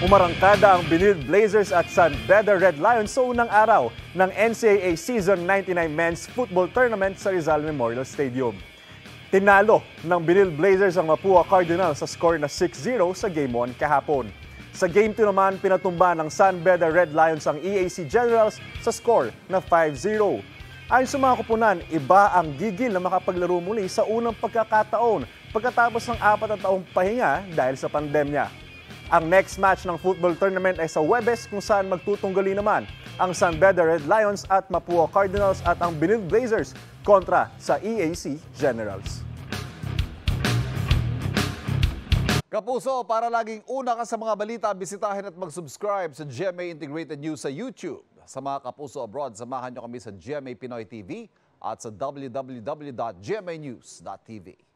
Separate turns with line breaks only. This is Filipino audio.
Umarangkada ang Benilde Blazers at San Beda Red Lions sa unang araw ng NCAA Season 99 Men's Football Tournament sa Rizal Memorial Stadium. Tinalo ng Benilde Blazers ang Mapua Cardinals sa score na 6-0 sa Game 1 kahapon. Sa Game 2 naman, pinatumba ng San Beda Red Lions ang EAC Generals sa score na 5-0. Ayon sa mga kupunan, iba ang gigil na makapaglaro muli sa unang pagkakataon pagkatapos ng 4 na taong pahinga dahil sa pandemya. Ang next match ng football tournament ay sa Huwebes kung saan magtutunggali naman ang San Beda Red Lions at Mapua Cardinals at ang Benilde Blazers kontra sa EAC Generals.
Kapuso, para laging una ka sa mga balita, bisitahin at mag-subscribe sa GMA Integrated News sa YouTube. Sa mga kapuso abroad, samahan nyo kami sa GMA Pinoy TV at sa www.gmanews.tv.